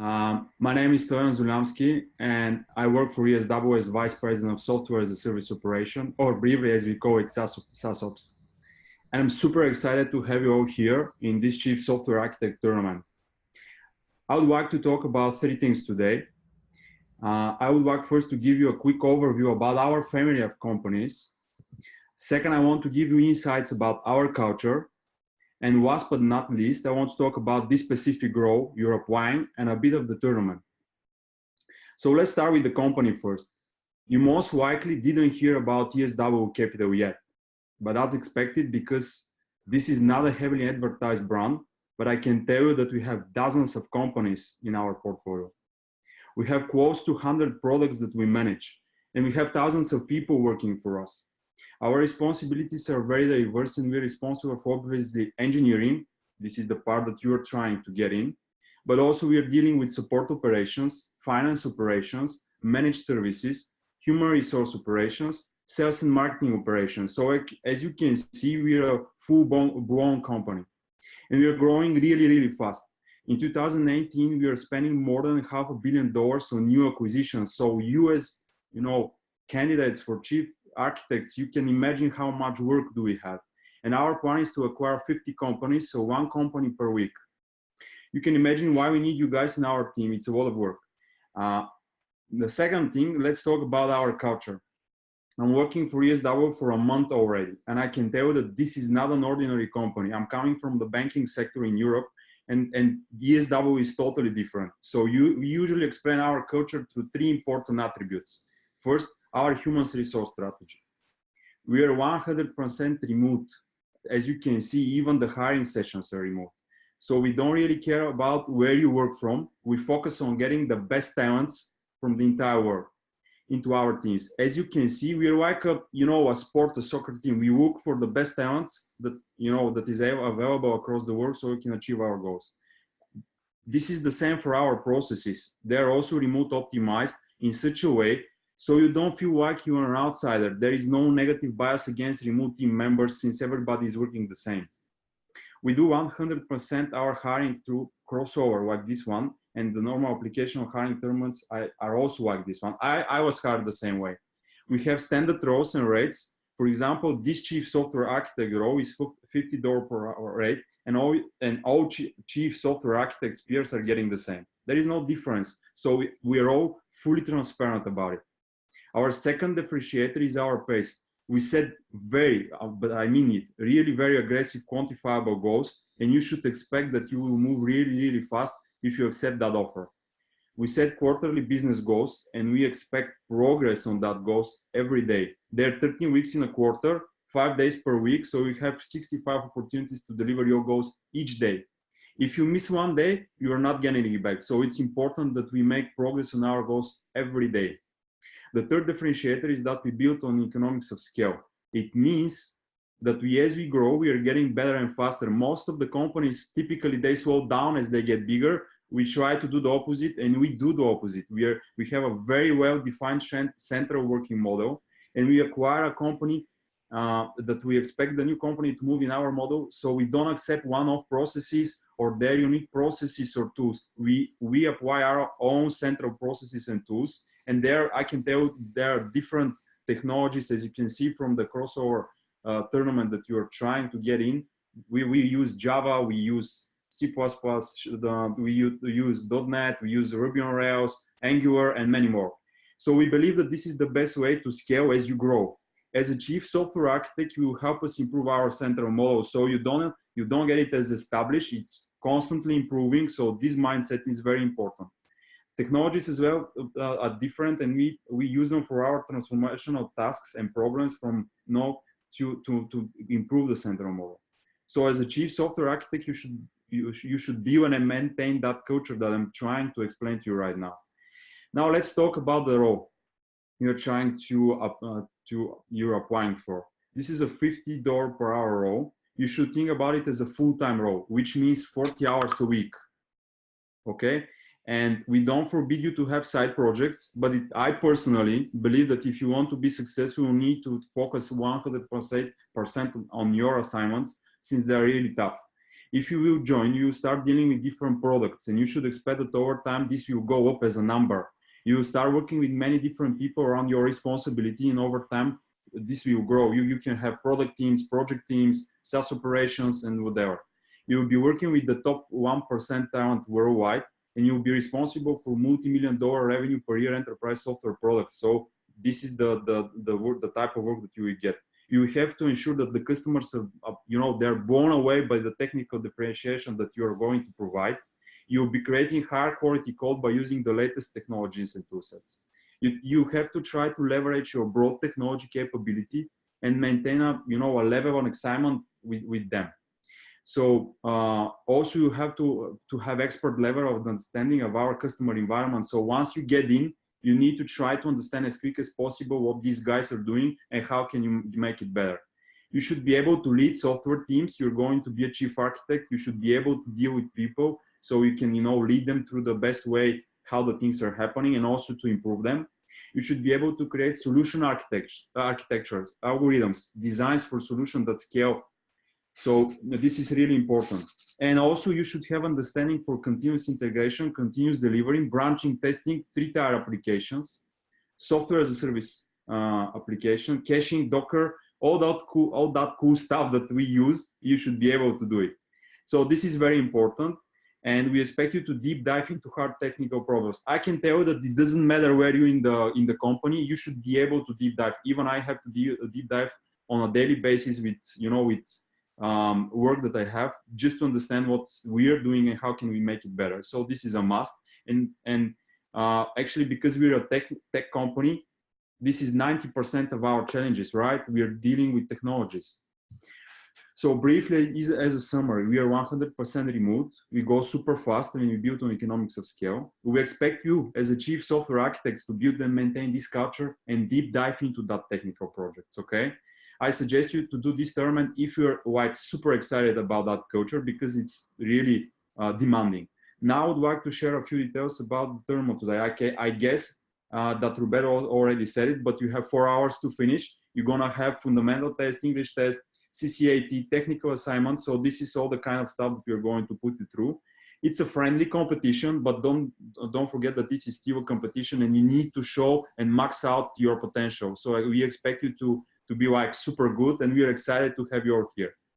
My name is Stoyan Zulyamski, and I work for ESW as Vice President of Software as a Service Operation, or briefly as we call it, SaaSops. And I'm super excited to have you all here in this Chief Software Architect tournament. I would like to talk about 3 things today. I would like first to give you a quick overview about our family of companies. Second, I want to give you insights about our culture. And last but not least, I want to talk about this specific role you're applying and a bit of the tournament. So let's start with the company first. You most likely didn't hear about ESW Capital yet, but that's expected because this is not a heavily advertised brand, but I can tell you that we have dozens of companies in our portfolio. We have close to 100 products that we manage, and we have thousands of people working for us. Our responsibilities are very diverse, and we're responsible for obviously engineering. This is the part that you are trying to get in, but also we are dealing with support operations, finance operations, managed services, human resource operations, sales and marketing operations. So as you can see, we are a full-blown company, and we are growing really, really fast. In 2018, we are spending more than $500 million on new acquisitions. So you as, candidates for chief architects, you can imagine how much work do we have. And our plan is to acquire 50 companies, so 1 company per week. You can imagine why we need you guys in our team. It's a lot of work. The second thing, let's talk about our culture. I'm working for ESW for a month already, and I can tell you that this is not an ordinary company. I'm coming from the banking sector in Europe, and ESW is totally different. So we usually explain our culture through 3 important attributes. First, our human resource strategy. We are 100% remote. As you can see, even the hiring sessions are remote. So we don't really care about where you work from. We focus on getting the best talents from the entire world into our teams. As you can see, we are like a soccer team. We look for the best talents that, that is available across the world so we can achieve our goals. This is the same for our processes. They're also remote optimized in such a way so you don't feel like you're an outsider. There is no negative bias against remote team members since everybody is working the same. We do 100% our hiring through crossover like this one, and the normal application of hiring tournaments are also like this one. I was hired the same way. We have standard roles and rates. For example, this chief software architect role is $50 per hour rate, and all chief software architects peers are getting the same. There is no difference. So we are all fully transparent about it. Our second differentiator is our pace. We set but I mean it, really very aggressive quantifiable goals, and you should expect that you will move really, really fast if you accept that offer. We set quarterly business goals, and we expect progress on that goals every day. There are 13 weeks in a quarter, 5 days per week, so you have 65 opportunities to deliver your goals each day. If you miss 1 day, you are not getting it back. So it's important that we make progress on our goals every day. The third differentiator is that we build on economics of scale. It means that as we grow, we are getting better and faster. Most of the companies, typically they slow down as they get bigger. We try to do the opposite, and we do the opposite. We have a very well-defined central working model, and we acquire a company that we expect the new company to move in our model. So we don't accept one-off processes or their unique processes or tools. We apply our own central processes and tools. And there, I can tell there are different technologies, as you can see from the crossover tournament that you are trying to get in. We use Java, we use C++, we use .NET, we use Ruby on Rails, Angular, and many more. So we believe that this is the best way to scale as you grow. As a chief software architect, you will help us improve our central model. So you don't get it as established, it's constantly improving. So this mindset is very important. Technologies as well are different, and we use them for our transformational tasks and programs from to improve the central model. So as a chief software architect, you should build and maintain that culture that I'm trying to explain to you right now. Now let's talk about the role you're trying you're applying for. This is a $50 per hour role. You should think about it as a full-time role, which means 40 hours a week. Okay. And we don't forbid you to have side projects, but I personally believe that if you want to be successful, you need to focus 100% on your assignments, since they're really tough. If you will join, you start dealing with different products, and you should expect that over time, this will go up as a number. You will start working with many different people around your responsibility, and over time, this will grow. You can have product teams, project teams, sales operations, and whatever. You will be working with the top 1% talent worldwide, and you'll be responsible for multi-million-dollar revenue per year enterprise software products. So this is the type of work that you will get. You have to ensure that the customers are, they're blown away by the technical differentiation that you are going to provide. You'll be creating higher quality code by using the latest technologies and toolsets. You have to try to leverage your broad technology capability and maintain a level of excitement with them. So also you have to have expert level of understanding of our customer environment. So once you get in, you need to try to understand as quick as possible what these guys are doing and how can you make it better. You should be able to lead software teams. You're going to be a chief architect. You should be able to deal with people so you can lead them through the best way how the things are happening and also to improve them. You should be able to create solution architectures, algorithms, designs for solutions that scale. So this is really important. And also you should have understanding for continuous integration, continuous delivery, branching, testing, 3-tier applications, software as a service application, caching, Docker, all that cool stuff that we use, you should be able to do it. So this is very important. And we expect you to deep dive into hard technical problems. I can tell you that it doesn't matter where you're in the company, you should be able to deep dive. Even I have to deep dive on a daily basis with, work that I have just to understand what we are doing and how can we make it better. So this is a must. And actually, because we're a tech company, this is 90% of our challenges, right? We are dealing with technologies. So briefly, as a summary, we are 100% remote. We go super fast and we build on economics of scale. We expect you as a chief software architects to build and maintain this culture and deep dive into that technical projects, okay? I suggest you to do this tournament if you're super excited about that culture because it's really demanding. Now I would like to share a few details about the tournament today. I guess that Roberto already said it, but you have 4 hours to finish. You're gonna have fundamental test, English test, CCAT, technical assignments. So this is all the kind of stuff that you're going to put it through. It's a friendly competition, but don't forget that this is still a competition and you need to show and max out your potential. So we expect you to be super good, and we are excited to have you all here.